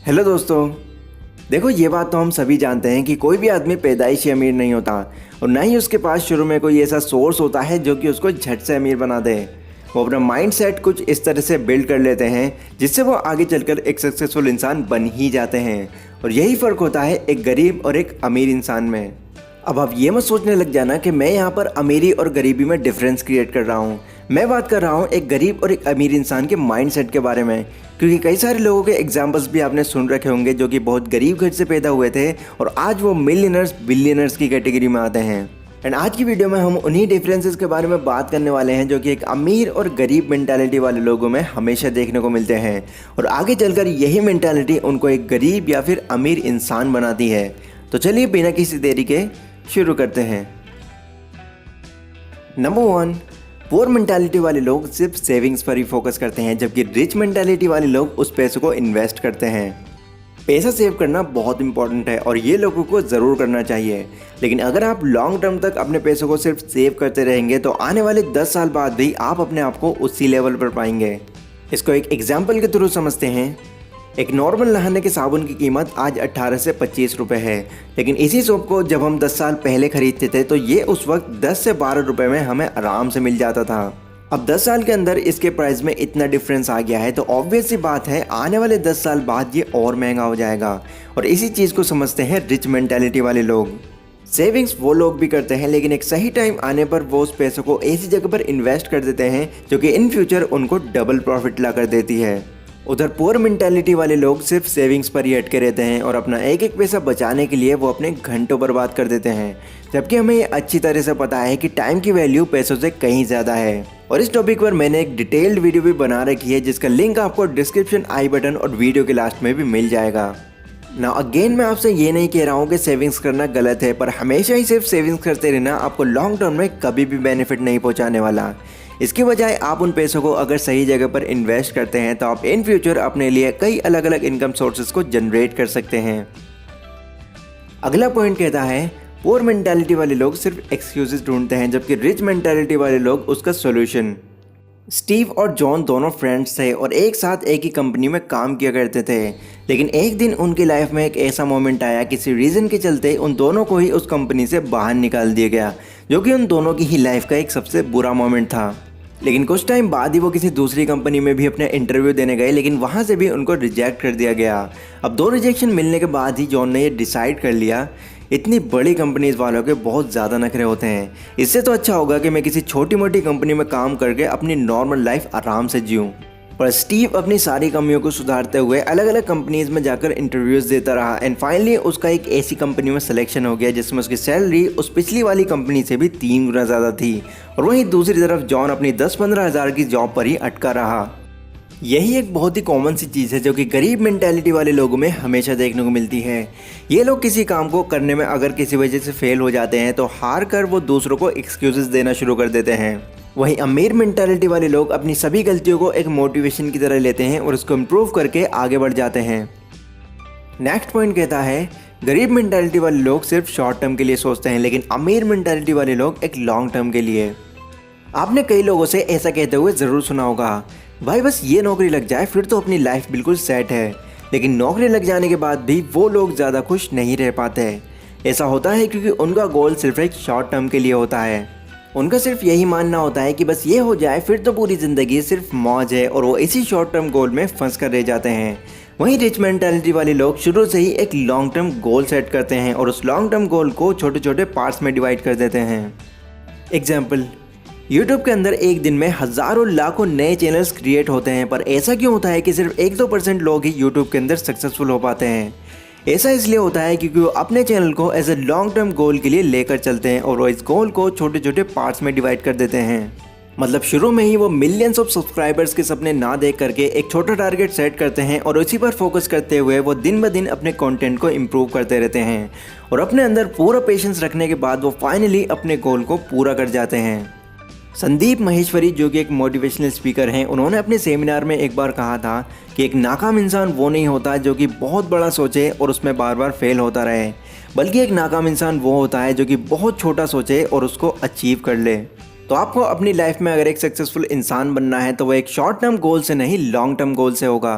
Hello दोस्तों। देखो, ये बात तो हम सभी जानते हैं कि कोई भी आदमी पैदाइशी अमीर नहीं होता और ना ही उसके पास शुरू में कोई ऐसा सोर्स होता है जो कि उसको झट से अमीर बना दे। वो अपना माइंड सेट कुछ इस तरह से बिल्ड कर लेते हैं जिससे वो आगे चलकर एक सक्सेसफुल इंसान बन ही जाते हैं। और यही फ़र्क होता है एक गरीब और एक अमीर इंसान में। अब आप ये मत सोचने लग जाना कि मैं यहाँ पर अमीरी और गरीबी में डिफरेंस क्रिएट कर रहा हूँ। मैं बात कर रहा हूँ एक गरीब और एक अमीर इंसान के माइंडसेट के बारे में, क्योंकि कई सारे लोगों के एग्जांपल्स भी आपने सुन रखे होंगे जो कि बहुत गरीब घर से पैदा हुए थे और आज वो मिलियनर्स बिलियनर्स की कैटेगरी में आते हैं। एंड आज की वीडियो में हम उन्हीं डिफरेंसेस के बारे में बात करने वाले हैं जो कि एक अमीर और गरीब मेंटालिटी वाले लोगों में हमेशा देखने को मिलते हैं और आगे चलकर यही मेंटालिटी उनको एक गरीब या फिर अमीर इंसान बनाती है। तो चलिए बिना किसी देरी के शुरू करते हैं। नंबर 1, पुअर मेंटालिटी वाले लोग सिर्फ सेविंग्स पर ही फोकस करते हैं, जबकि रिच मेंटालिटी वाले लोग उस पैसों को इन्वेस्ट करते हैं। पैसा सेव करना बहुत इंपॉर्टेंट है और ये लोगों को ज़रूर करना चाहिए, लेकिन अगर आप लॉन्ग टर्म तक अपने पैसों को सिर्फ सेव करते रहेंगे तो आने वाले 10 साल बाद भी आप अपने आप को उसी लेवल पर पाएंगे। इसको एक एग्जाम्पल के थ्रू समझते हैं। एक नॉर्मल नहाने के साबुन की कीमत आज 18 से 25 रुपये है, लेकिन इसी सोप को जब हम 10 साल पहले खरीदते थे तो ये उस वक्त 10 से 12 रुपये में हमें आराम से मिल जाता था। अब 10 साल के अंदर इसके प्राइस में इतना डिफरेंस आ गया है तो ऑब्वियस सी बात है आने वाले 10 साल बाद ये और महंगा हो जाएगा। और इसी चीज़ को समझते हैं रिच मेंटालिटी वाले लोग। सेविंग्स वो लोग भी करते हैं, लेकिन एक सही टाइम आने पर वो उस पैसों को ऐसी जगह पर इन्वेस्ट कर देते हैं जो कि इन फ्यूचर उनको डबल प्रॉफिट ला कर देती है। उधर पुअर मेंटालिटी वाले लोग सिर्फ सेविंग्स पर ही अटके रहते हैं और अपना एक एक पैसा बचाने के लिए वो अपने घंटों बर्बाद कर देते हैं, जबकि हमें ये अच्छी तरह से पता है कि टाइम की वैल्यू पैसों से कहीं ज़्यादा है। और इस टॉपिक पर मैंने एक डिटेल्ड वीडियो भी बना रखी है जिसका लिंक आपको डिस्क्रिप्शन आई बटन और वीडियो के लास्ट में भी मिल जाएगा। ना अगेन मैं आपसे ये नहीं कह रहा हूँ कि सेविंग्स करना गलत है, पर हमेशा ही सिर्फ सेविंग्स करते रहना आपको लॉन्ग टर्म में कभी भी बेनिफिट नहीं पहुँचाने वाला। इसके बजाय आप उन पैसों को अगर सही जगह पर इन्वेस्ट करते हैं तो आप इन फ्यूचर अपने लिए कई अलग अलग इनकम सोर्सेज को जनरेट कर सकते हैं। अगला पॉइंट कहता है पुअर मेंटालिटी वाले लोग सिर्फ एक्सक्यूजेस ढूंढते हैं, जबकि रिच मेंटालिटी वाले लोग उसका सोल्यूशन। स्टीव और जॉन दोनों फ्रेंड्स थे और एक साथ एक ही कंपनी में काम किया करते थे, लेकिन एक दिन उनकी लाइफ में एक ऐसा मोमेंट आया किसी रीज़न के चलते उन दोनों को ही उस कंपनी से बाहर निकाल दिया गया, जो कि उन दोनों की ही लाइफ का एक सबसे बुरा मोमेंट था। लेकिन कुछ टाइम बाद ही वो किसी दूसरी कंपनी में भी अपने इंटरव्यू देने गए, लेकिन वहाँ से भी उनको रिजेक्ट कर दिया गया। अब 2 रिजेक्शन मिलने के बाद ही जॉन ने ये डिसाइड कर लिया, इतनी बड़ी कंपनीज वालों के बहुत ज़्यादा नखरे होते हैं, इससे तो अच्छा होगा कि मैं किसी छोटी मोटी कंपनी में काम करके अपनी नॉर्मल लाइफ आराम से जीऊँ। पर स्टीव अपनी सारी कमियों को सुधारते हुए अलग अलग कंपनीज में जाकर इंटरव्यूज़ देता रहा एंड फाइनली उसका एक ऐसी कंपनी में सिलेक्शन हो गया जिसमें उसकी सैलरी उस पिछली वाली कंपनी से भी 3 गुना ज़्यादा थी। और वहीं दूसरी तरफ जॉन अपनी 10-15 हज़ार की जॉब पर ही अटका रहा। यही एक बहुत ही कॉमन सी चीज़ है जो कि गरीब मेंटालिटी वाले लोगों में हमेशा देखने को मिलती है। ये लोग किसी काम को करने में अगर किसी वजह से फेल हो जाते हैं तो हार कर वो दूसरों को एक्सक्यूजेस देना शुरू कर देते हैं। वहीं अमीर मेंटालिटी वाले लोग अपनी सभी गलतियों को एक मोटिवेशन की तरह लेते हैं और उसको इम्प्रूव करके आगे बढ़ जाते हैं। नेक्स्ट पॉइंट कहता है गरीब मेंटालिटी वाले लोग सिर्फ शॉर्ट टर्म के लिए सोचते हैं, लेकिन अमीर मेंटालिटी वाले लोग एक लॉन्ग टर्म के लिए। आपने कई लोगों से ऐसा कहते हुए ज़रूर सुना होगा, भाई बस ये नौकरी लग जाए फिर तो अपनी लाइफ बिल्कुल सेट है। लेकिन नौकरी लग जाने के बाद भी वो लोग ज़्यादा खुश नहीं रह पाते। ऐसा होता है क्योंकि उनका गोल सिर्फ एक शॉर्ट टर्म के लिए होता है। उनका सिर्फ यही मानना होता है कि बस ये हो जाए फिर तो पूरी ज़िंदगी सिर्फ मौज है और वो इसी शॉर्ट टर्म गोल में फंस कर रह जाते हैं। वहीं रिच मेंटालिटी वाले लोग शुरू से ही एक लॉन्ग टर्म गोल सेट करते हैं और उस लॉन्ग टर्म गोल को छोटे छोटे पार्ट्स में डिवाइड कर देते हैं। एग्जाम्पल, यूट्यूब के अंदर एक दिन में हज़ारों लाखों नए चैनल्स क्रिएट होते हैं, पर ऐसा क्यों होता है कि सिर्फ 1-2% लोग ही यूट्यूब के अंदर सक्सेसफुल हो पाते हैं? ऐसा इसलिए होता है क्योंकि वो अपने चैनल को as a long term goal के लिए लेकर चलते हैं और वो इस गोल को छोटे छोटे पार्ट्स में डिवाइड कर देते हैं। मतलब शुरू में ही वो मिलियंस ऑफ सब्सक्राइबर्स के सपने ना देख करके एक छोटा टारगेट सेट करते हैं और उसी पर फोकस करते हुए वो दिन ब दिन अपने कंटेंट को इम्प्रूव करते रहते हैं और अपने अंदर पूरा पेशेंस रखने के बाद वो फाइनली अपने गोल को पूरा कर जाते हैं। संदीप माहेश्वरी जो कि एक मोटिवेशनल स्पीकर हैं, उन्होंने अपने सेमिनार में एक बार कहा था कि एक नाकाम इंसान वो नहीं होता जो कि बहुत बड़ा सोचे और उसमें बार बार फेल होता रहे, बल्कि एक नाकाम इंसान वो होता है जो कि बहुत छोटा सोचे और उसको अचीव कर ले। तो आपको अपनी लाइफ में अगर एक सक्सेसफुल इंसान बनना है तो वो एक शॉर्ट टर्म गोल से नहीं लॉन्ग टर्म गोल से होगा।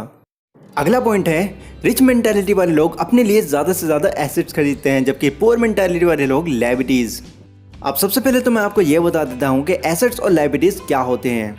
अगला पॉइंट है रिच मेंटालिटी वाले लोग अपने लिए ज़्यादा से ज़्यादा एसेट्स खरीदते हैं, जबकि पुअर मेंटालिटी वाले लोग लायबिलिटीज़। अब सबसे पहले तो मैं आपको ये बता देता हूँ कि एसेट्स और लायबिलिटीज़ क्या होते हैं।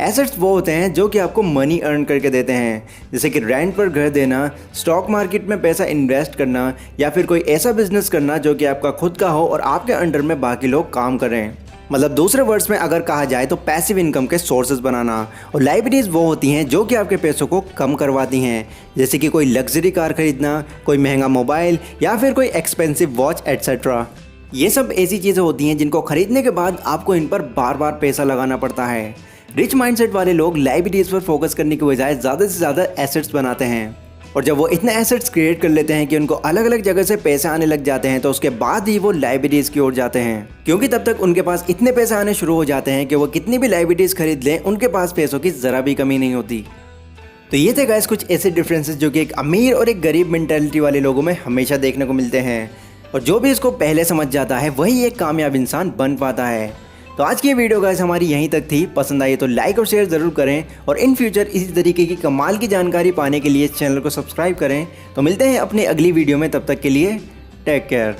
एसेट्स वो होते हैं जो कि आपको मनी अर्न करके देते हैं, जैसे कि रेंट पर घर देना, स्टॉक मार्केट में पैसा इन्वेस्ट करना, या फिर कोई ऐसा बिजनेस करना जो कि आपका खुद का हो और आपके अंडर में बाकी लोग काम करें। मतलब दूसरे वर्ड्स में अगर कहा जाए तो पैसिव इनकम के सोर्सेज बनाना। और लायबिलिटीज़ वो होती हैं जो कि आपके पैसों को कम करवाती हैं, जैसे कि कोई लग्जरी कार खरीदना, कोई महंगा मोबाइल, या फिर कोई एक्सपेंसिव वॉच एट्सेट्रा। ये सब ऐसी चीज़ें होती हैं जिनको खरीदने के बाद आपको इन पर बार बार पैसा लगाना पड़ता है। रिच माइंडसेट वाले लोग लायबिलिटीज़ पर फोकस करने की बजाय ज़्यादा से ज़्यादा एसेट्स बनाते हैं, और जब वो इतने एसेट्स क्रिएट कर लेते हैं कि उनको अलग अलग जगह से पैसे आने लग जाते हैं, तो उसके बाद ही वो लायबिलिटीज़ की ओर जाते हैं, क्योंकि तब तक उनके पास इतने पैसे आने शुरू हो जाते हैं कि वो कितनी भी लायबिलिटीज़ खरीद लें, उनके पास पैसों की ज़रा भी कमी नहीं होती। तो ये थे गाइस कुछ ऐसे डिफरेंसेस जो कि एक अमीर और एक गरीब मेंटालिटी वाले लोगों में हमेशा देखने को मिलते हैं, और जो भी इसको पहले समझ जाता है वही एक कामयाब इंसान बन पाता है। तो आज की ये वीडियो गाइस हमारी यहीं तक थी। पसंद आई तो लाइक और शेयर ज़रूर करें, और इन फ्यूचर इसी तरीके की कमाल की जानकारी पाने के लिए इस चैनल को सब्सक्राइब करें। तो मिलते हैं अपनी अगली वीडियो में, तब तक के लिए टेक केयर।